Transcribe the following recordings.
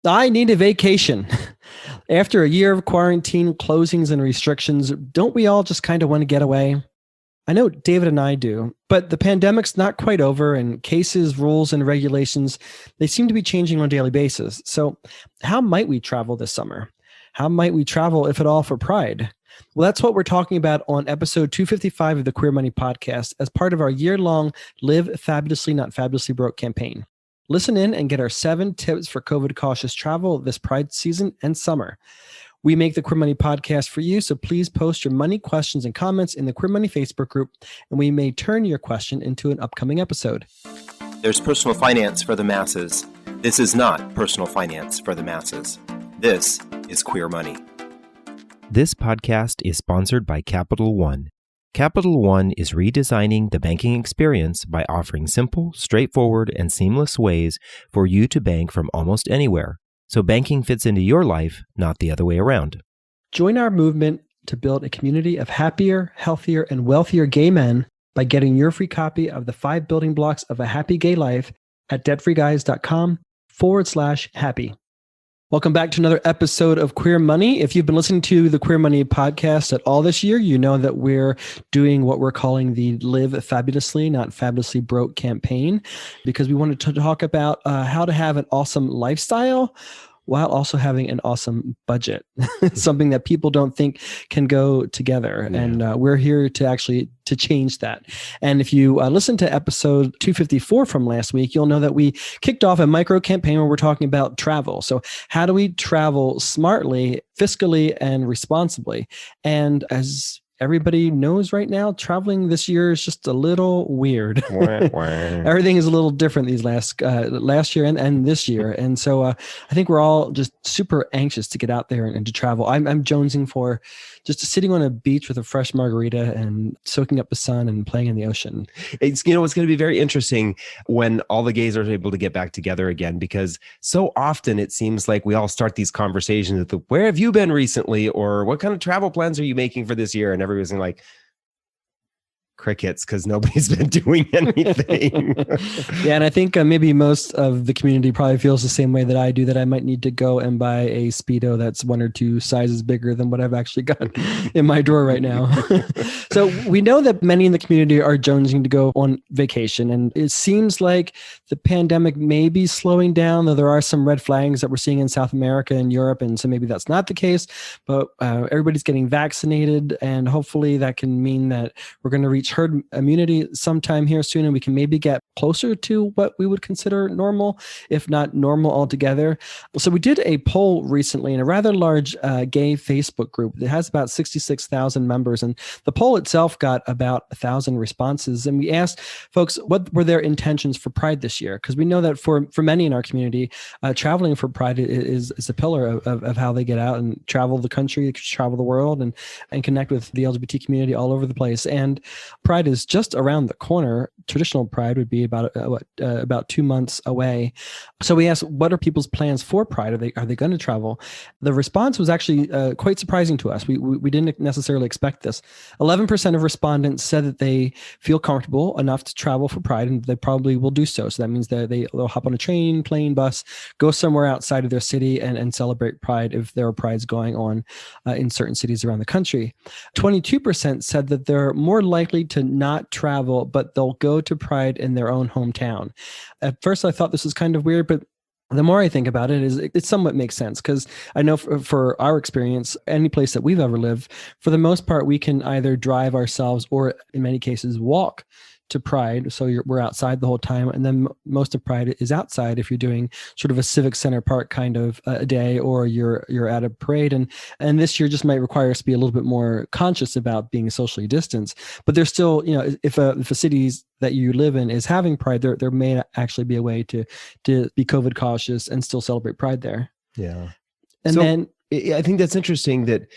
I need a vacation. After a year of quarantine, closings, and restrictions, don't we all just kind of want to get away? I know David and I do, but the pandemic's not quite over, and cases, rules, and regulations, they seem to be changing on a daily basis. So how might we travel this summer? How might we travel, if at all, for Pride? Well, that's what we're talking about on episode 255 of the Queer Money Podcast as part of our year-long Live Fabulously, Not Fabulously Broke campaign. Listen in and get our 7 tips for COVID cautious travel this Pride season and summer. We make the Queer Money Podcast for you, so please post your money questions and comments in the Queer Money Facebook group, and we may turn your question into an upcoming episode. There's personal finance for the masses. This is not personal finance for the masses. This is Queer Money. This podcast is sponsored by Capital One. Capital One is redesigning the banking experience by offering simple, straightforward, and seamless ways for you to bank from almost anywhere. So banking fits into your life, not the other way around. Join our movement to build a community of happier, healthier, and wealthier gay men by getting your free copy of the 5 building blocks of a happy gay life at debtfreeguys.com/happy. Welcome back to another episode of Queer Money. If you've been listening to the Queer Money Podcast at all this year, you know that we're doing what we're calling the Live Fabulously, Not Fabulously Broke campaign, because we wanted to talk about how to have an awesome lifestyle while also having an awesome budget, something that people don't think can go together. Yeah. And we're here to actually to change that. And if you listen to episode 254 from last week, you'll know that we kicked off a micro campaign where we're talking about travel. So how do we travel smartly, fiscally, and responsibly? And as everybody knows right now, traveling this year is just a little weird. Everything is a little different these last year and this year. And so I think we're all just super anxious to get out there and to travel. I'm jonesing for just sitting on a beach with a fresh margarita and soaking up the sun and playing in the ocean. It's going to be very interesting when all the gays are able to get back together again, because so often it seems like we all start these conversations with where have you been recently, or what kind of travel plans are you making for this year? And everybody's like, crickets, because nobody's been doing anything. Yeah, and I think maybe most of the community probably feels the same way that I do, that I might need to go and buy a Speedo that's 1 or 2 sizes bigger than what I've actually got in my drawer right now. So we know that many in the community are jonesing to go on vacation, and it seems like the pandemic may be slowing down, though there are some red flags that we're seeing in South America and Europe, and so maybe that's not the case, but everybody's getting vaccinated, and hopefully that can mean that we're going to reach herd immunity sometime here soon, and we can maybe get closer to what we would consider normal, if not normal altogether. So we did a poll recently in a rather large gay Facebook group that has about 66,000 members, and the poll itself got about 1,000 responses. And we asked folks what were their intentions for Pride this year, because we know that for many in our community, traveling for Pride is a pillar of how they get out and travel the country, travel the world, and connect with the LGBT community all over the place. And Pride is just around the corner. Traditional Pride would be about 2 months away. So we asked, what are people's plans for Pride? Are they going to travel? The response was actually quite surprising to us. We didn't necessarily expect this. 11% of respondents said that they feel comfortable enough to travel for Pride, and they probably will do so. So that means that they'll hop on a train, plane, bus, go somewhere outside of their city and celebrate Pride if there are Prides going on in certain cities around the country. 22% said that they're more likely to not travel, but they'll go to Pride in their own hometown. At first, I thought this was kind of weird, but the more I think about it, it somewhat makes sense, because I know for our experience, any place that we've ever lived, for the most part, we can either drive ourselves or in many cases walk to Pride. So we're outside the whole time. And then most of Pride is outside if you're doing sort of a civic center park kind of a day, or you're at a parade. And this year just might require us to be a little bit more conscious about being socially distanced. But there's still, if a city's that you live in is having Pride, there may actually be a way to be COVID cautious and still celebrate Pride there. Yeah. And then I think that's interesting that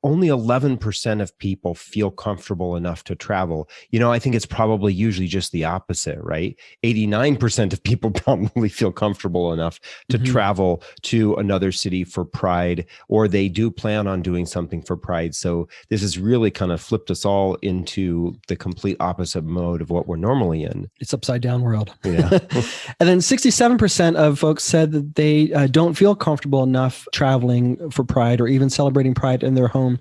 only 11% of people feel comfortable enough to travel. I think it's probably usually just the opposite, right? 89% of people probably feel comfortable enough to travel to another city for Pride, or they do plan on doing something for Pride. So this has really kind of flipped us all into the complete opposite mode of what we're normally in. It's upside down world. Yeah. And then 67% of folks said that they don't feel comfortable enough traveling for Pride or even celebrating Pride in their home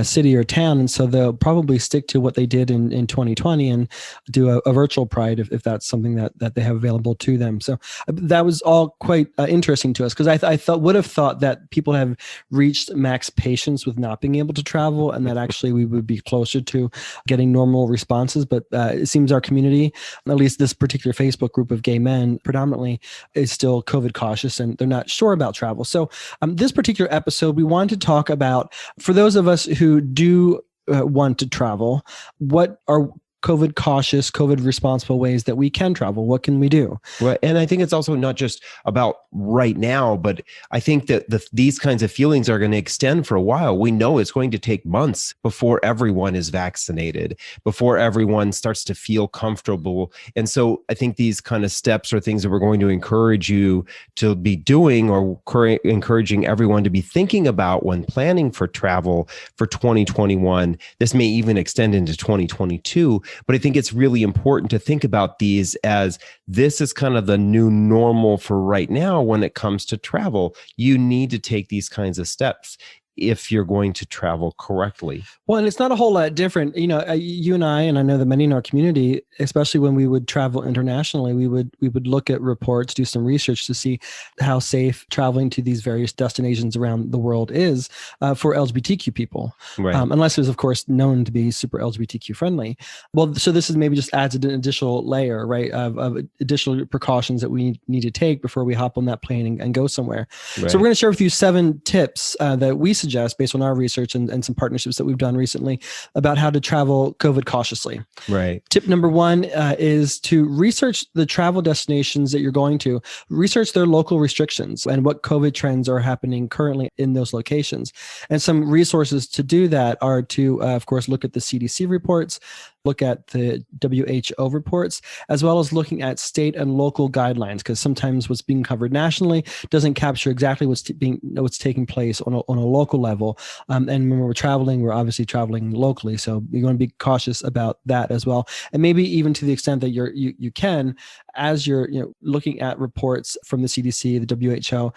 city or town. And so they'll probably stick to what they did in 2020 and do a virtual Pride if that's something that they have available to them. So that was all quite interesting to us, because I would have thought that people have reached max patience with not being able to travel, and that actually we would be closer to getting normal responses. But it seems our community, at least this particular Facebook group of gay men predominantly, is still COVID cautious, and they're not sure about travel. So this particular episode, we wanted to talk about, for those of us who do want to travel, what are COVID cautious, COVID responsible ways that we can travel? What can we do? Well, and I think it's also not just about right now, but I think that these kinds of feelings are going to extend for a while. We know it's going to take months before everyone is vaccinated, before everyone starts to feel comfortable. And so I think these kind of steps are things that we're going to encourage you to be doing, or encouraging everyone to be thinking about when planning for travel for 2021. This may even extend into 2022. But I think it's really important to think about these as this is kind of the new normal for right now when it comes to travel. You need to take these kinds of steps if you're going to travel correctly. Well, and it's not a whole lot different. You and I know that many in our community, especially when we would travel internationally, we would look at reports, do some research to see how safe traveling to these various destinations around the world is for LGBTQ people, right. Unless it's, of course, known to be super LGBTQ friendly. Well, so this is maybe just adds an additional layer, right, of additional precautions that we need to take before we hop on that plane and go somewhere. Right. So we're going to share with you 7 tips that we suggest based on our research and some partnerships that we've done recently about how to travel COVID cautiously. Right. Tip number 1 is to research the travel destinations that you're going to. Research their local restrictions and what COVID trends are happening currently in those locations. And some resources to do that are to, of course, look at the CDC reports, look at the WHO reports, as well as looking at state and local guidelines, because sometimes what's being covered nationally doesn't capture exactly what's taking place on a local level. And when we're traveling, we're obviously traveling locally, so you're going to be cautious about that as well. And maybe even to the extent that you can, as you're looking at reports from the CDC, the WHO,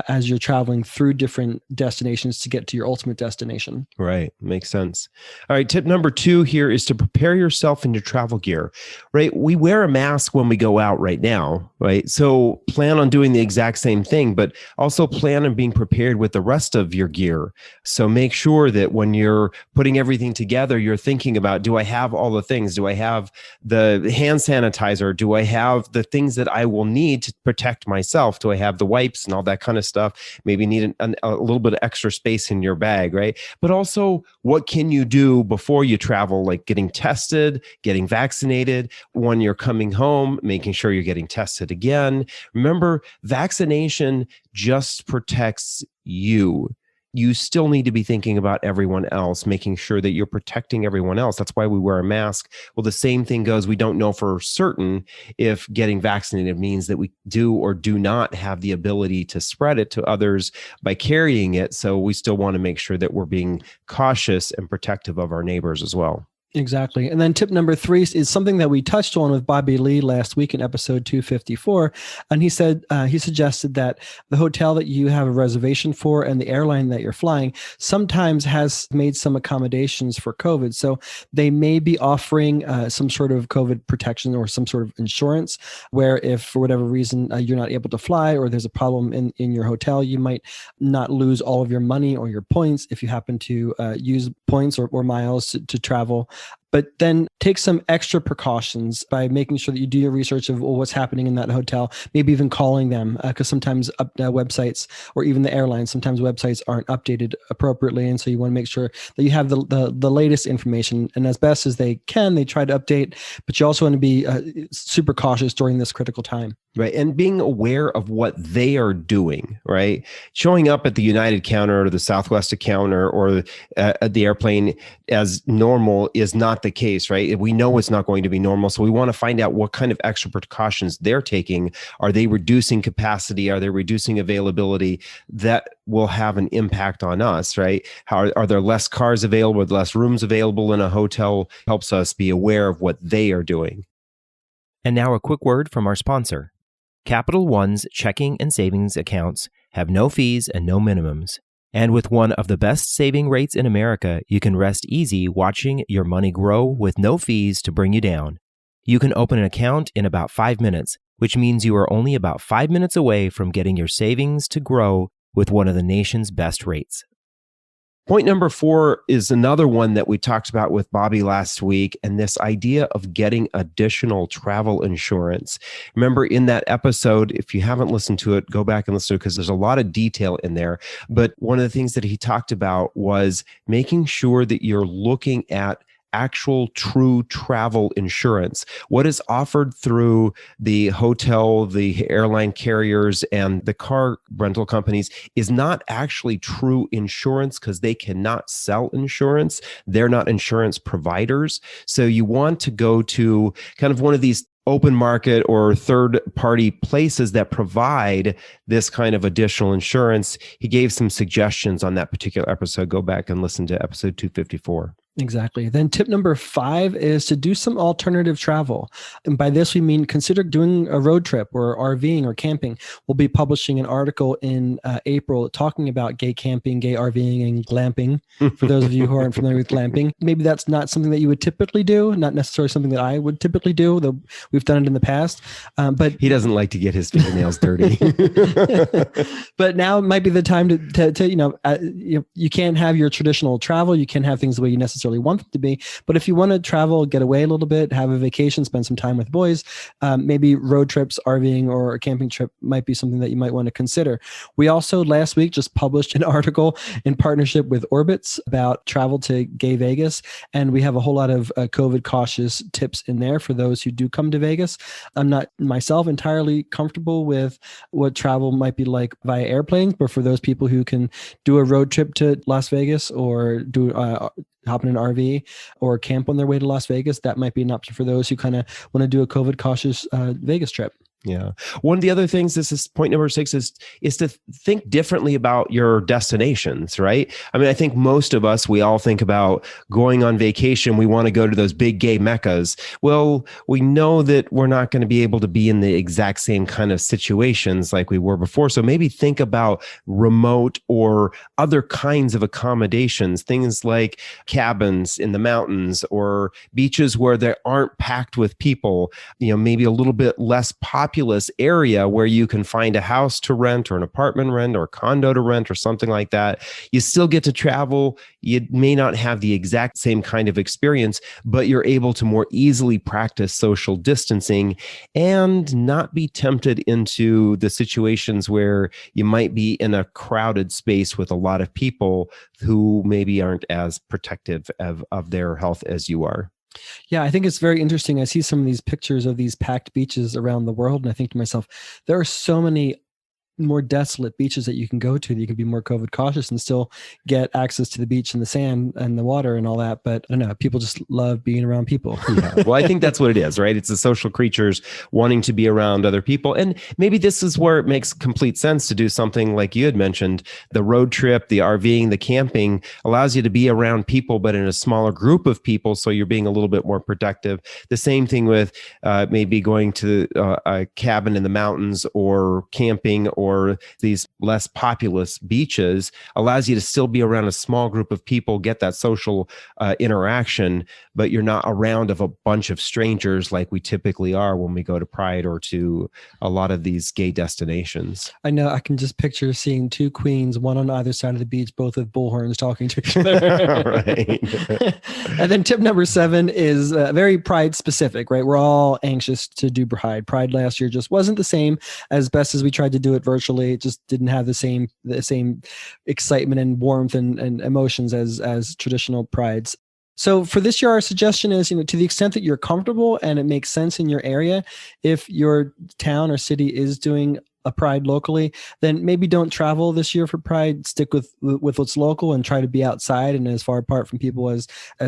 as you're traveling through different destinations to get to your ultimate destination. Right. Makes sense. All right. Tip number 2 here is to prepare yourself in your travel gear, right? We wear a mask when we go out right now, right? So plan on doing the exact same thing, but also plan on being prepared with the rest of your gear. So make sure that when you're putting everything together, you're thinking about, do I have all the things? Do I have the hand sanitizer? Do I have the things that I will need to protect myself? Do I have the wipes and all that kind of stuff? Maybe need a little bit of extra space in your bag, right? But also, what can you do before you travel, like getting tested, getting vaccinated, when you're coming home, making sure you're getting tested again. Remember, vaccination just protects you. You still need to be thinking about everyone else, making sure that you're protecting everyone else. That's why we wear a mask. Well, the same thing goes. We don't know for certain if getting vaccinated means that we do or do not have the ability to spread it to others by carrying it. So we still want to make sure that we're being cautious and protective of our neighbors as well. Exactly. And then tip number 3 is something that we touched on with Bobby Lee last week in episode 254. And he said, he suggested that the hotel that you have a reservation for and the airline that you're flying sometimes has made some accommodations for COVID. So they may be offering some sort of COVID protection or some sort of insurance, where if for whatever reason you're not able to fly or there's a problem in your hotel, you might not lose all of your money or your points if you happen to use points or miles to travel but then take some extra precautions by making sure that you do your research of what's happening in that hotel, maybe even calling them, because sometimes websites or even the airlines, sometimes websites aren't updated appropriately. And so you want to make sure that you have the latest information, and as best as they can, they try to update, but you also want to be super cautious during this critical time. Right. And being aware of what they are doing, right? Showing up at the United counter or the Southwest counter or at the airplane as normal is not the case, right? We know it's not going to be normal. So we want to find out what kind of extra precautions they're taking. Are they reducing capacity? Are they reducing availability? That will have an impact on us, right? Are there less cars available, less rooms available in a hotel? Helps us be aware of what they are doing. And now a quick word from our sponsor. Capital One's checking and savings accounts have no fees and no minimums. And with one of the best saving rates in America, you can rest easy watching your money grow with no fees to bring you down. You can open an account in about 5 minutes, which means you are only about 5 minutes away from getting your savings to grow with one of the nation's best rates. Point number 4 is another one that we talked about with Bobby last week, and this idea of getting additional travel insurance. Remember in that episode, if you haven't listened to it, go back and listen to it because there's a lot of detail in there. But one of the things that he talked about was making sure that you're looking at actual true travel insurance. What is offered through the hotel, the airline carriers, and the car rental companies is not actually true insurance because they cannot sell insurance. They're not insurance providers. So you want to go to kind of one of these open market or third party places that provide this kind of additional insurance. He gave some suggestions on that particular episode. Go back and listen to episode 254. Exactly. Then tip number 5 is to do some alternative travel. And by this, we mean consider doing a road trip or RVing or camping. We'll be publishing an article in April talking about gay camping, gay RVing, and glamping. For those of you who aren't familiar with glamping, maybe that's not something that you would typically do, not necessarily something that I would typically do, though we've done it in the past. But he doesn't like to get his fingernails dirty. But now might be the time to you can't have your traditional travel. You can't have things the way you necessarily want them to be. But if you want to travel, get away a little bit, have a vacation, spend some time with boys, maybe road trips, RVing, or a camping trip might be something that you might want to consider. We also last week just published an article in partnership with Orbitz about travel to Gay Vegas. And we have a whole lot of COVID cautious tips in there for those who do come to Vegas. I'm not myself entirely comfortable with what travel might be like via airplanes, but for those people who can do a road trip to Las Vegas or do hop in an RV or camp on their way to Las Vegas, that might be an option for those who kind of want to do a COVID cautious Vegas trip. Yeah. One of the other things, this is point number 6, is to think differently about your destinations, right? I mean, I think most of us, we all think about going on vacation. We want to go to those big gay meccas. Well, we know that we're not going to be able to be in the exact same kind of situations like we were before. So maybe think about remote or other kinds of accommodations, things like cabins in the mountains or beaches where they aren't packed with people, maybe a little bit less populous area where you can find a house to rent or an apartment rent or a condo to rent or something like that. You still get to travel. You may not have the exact same kind of experience, but you're able to more easily practice social distancing and not be tempted into the situations where you might be in a crowded space with a lot of people who maybe aren't as protective of their health as you are. Yeah, I think it's very interesting. I see some of these pictures of these packed beaches around the world, and I think to myself, there are so many more desolate beaches that you can go to that you can be more COVID cautious and still get access to the beach and the sand and the water and all that. But I don't know, people just love being around people. Yeah. Well, I think that's what it is, right? It's the social creatures wanting to be around other people. And maybe this is where it makes complete sense to do something like you had mentioned. The road trip, the RVing, the camping allows you to be around people, but in a smaller group of people. So you're being a little bit more productive. The same thing with maybe going to a cabin in the mountains or camping or these less populous beaches allows you to still be around a small group of people, get that social interaction, but you're not around of a bunch of strangers like we typically are when we go to Pride or to a lot of these gay destinations. I know, I can just picture seeing two queens, one on either side of the beach, both with bullhorns talking to each other. Right. And then tip number 7 is very Pride specific, right? We're all anxious to do Pride. Pride last year just wasn't the same. As best as we tried to do it virtually, it just didn't have the same excitement and warmth and emotions as traditional Prides. So for this year, our suggestion is, to the extent that you're comfortable and it makes sense in your area, if your town or city is doing a Pride locally, then maybe don't travel this year for Pride. Stick with what's local and try to be outside and as far apart from people as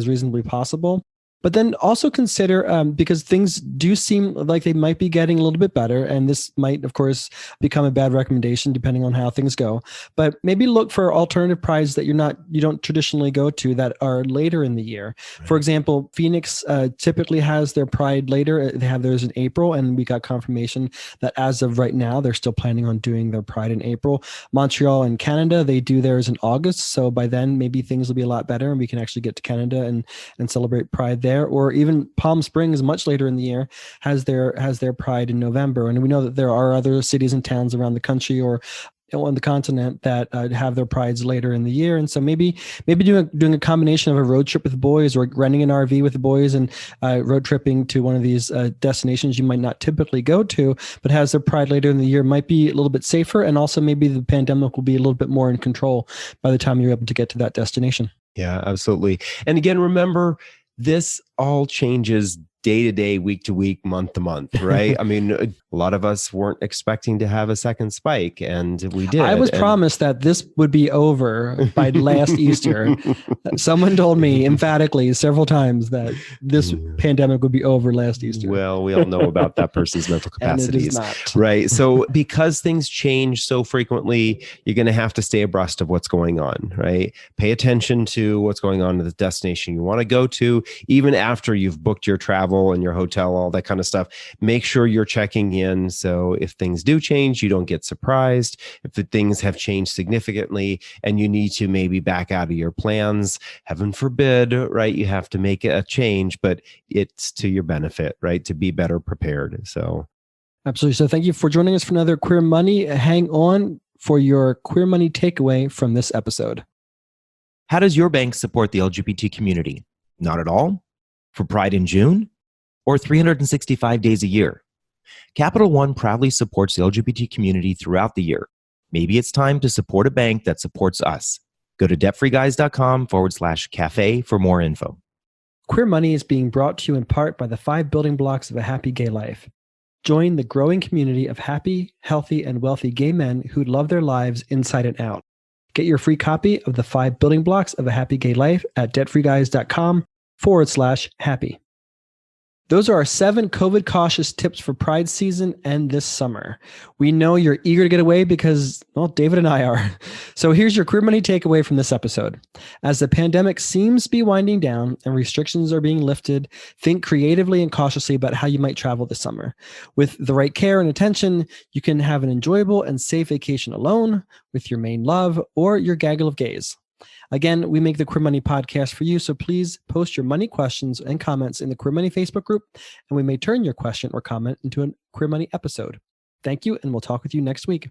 reasonably possible. But then also consider, because things do seem like they might be getting a little bit better, and this might, of course, become a bad recommendation depending on how things go. But maybe look for alternative prides that you don't traditionally go to that are later in the year. Right. For example, Phoenix typically has their Pride later. They have theirs in April, and we got confirmation that as of right now, they're still planning on doing their Pride in April. Montreal and Canada, they do theirs in August. So by then, maybe things will be a lot better, and we can actually get to Canada and celebrate Pride there. Or even Palm Springs, much later in the year, has their Pride in November. And we know that there are other cities and towns around the country or on the continent that have their Prides later in the year. And so maybe doing a combination of a road trip with the boys or renting an RV with the boys and road tripping to one of these destinations you might not typically go to, but has their Pride later in the year might be a little bit safer. And also maybe the pandemic will be a little bit more in control by the time you're able to get to that destination. Yeah, absolutely. And again, remember, this all changes day to day, week to week, month to month, right? I mean, a lot of us weren't expecting to have a second spike, and we did. I was promised that this would be over by last Easter. Someone told me emphatically several times that this pandemic would be over last Easter. Well, we all know about that person's mental capacities, and it is not. Right? So because things change so frequently, you're going to have to stay abreast of what's going on, right? Pay attention to what's going on at the destination you want to go to, even after you've booked your travel and your hotel, all that kind of stuff. Make sure you're checking in. So if things do change, you don't get surprised. If the things have changed significantly and you need to maybe back out of your plans, heaven forbid, right? You have to make a change, but it's to your benefit, right? To be better prepared. So absolutely. So thank you for joining us for another Queer Money. Hang on for your Queer Money takeaway from this episode. How does your bank support the LGBT community? Not at all? For Pride in June? Or 365 days a year? Capital One proudly supports the LGBT community throughout the year. Maybe it's time to support a bank that supports us. Go to debtfreeguys.com/cafe for more info. Queer Money is being brought to you in part by the 5 building blocks of a happy gay life. Join the growing community of happy, healthy, and wealthy gay men who love their lives inside and out. Get your free copy of the 5 building blocks of a happy gay life at debtfreeguys.com/happy. Those are our 7 COVID cautious tips for Pride season and this summer. We know you're eager to get away because, well, David and I are. So here's your Queer Money takeaway from this episode. As the pandemic seems to be winding down and restrictions are being lifted, think creatively and cautiously about how you might travel this summer. With the right care and attention, you can have an enjoyable and safe vacation alone, with your main love, or your gaggle of gays. Again, we make the Queer Money podcast for you, so please post your money questions and comments in the Queer Money Facebook group, and we may turn your question or comment into a Queer Money episode. Thank you, and we'll talk with you next week.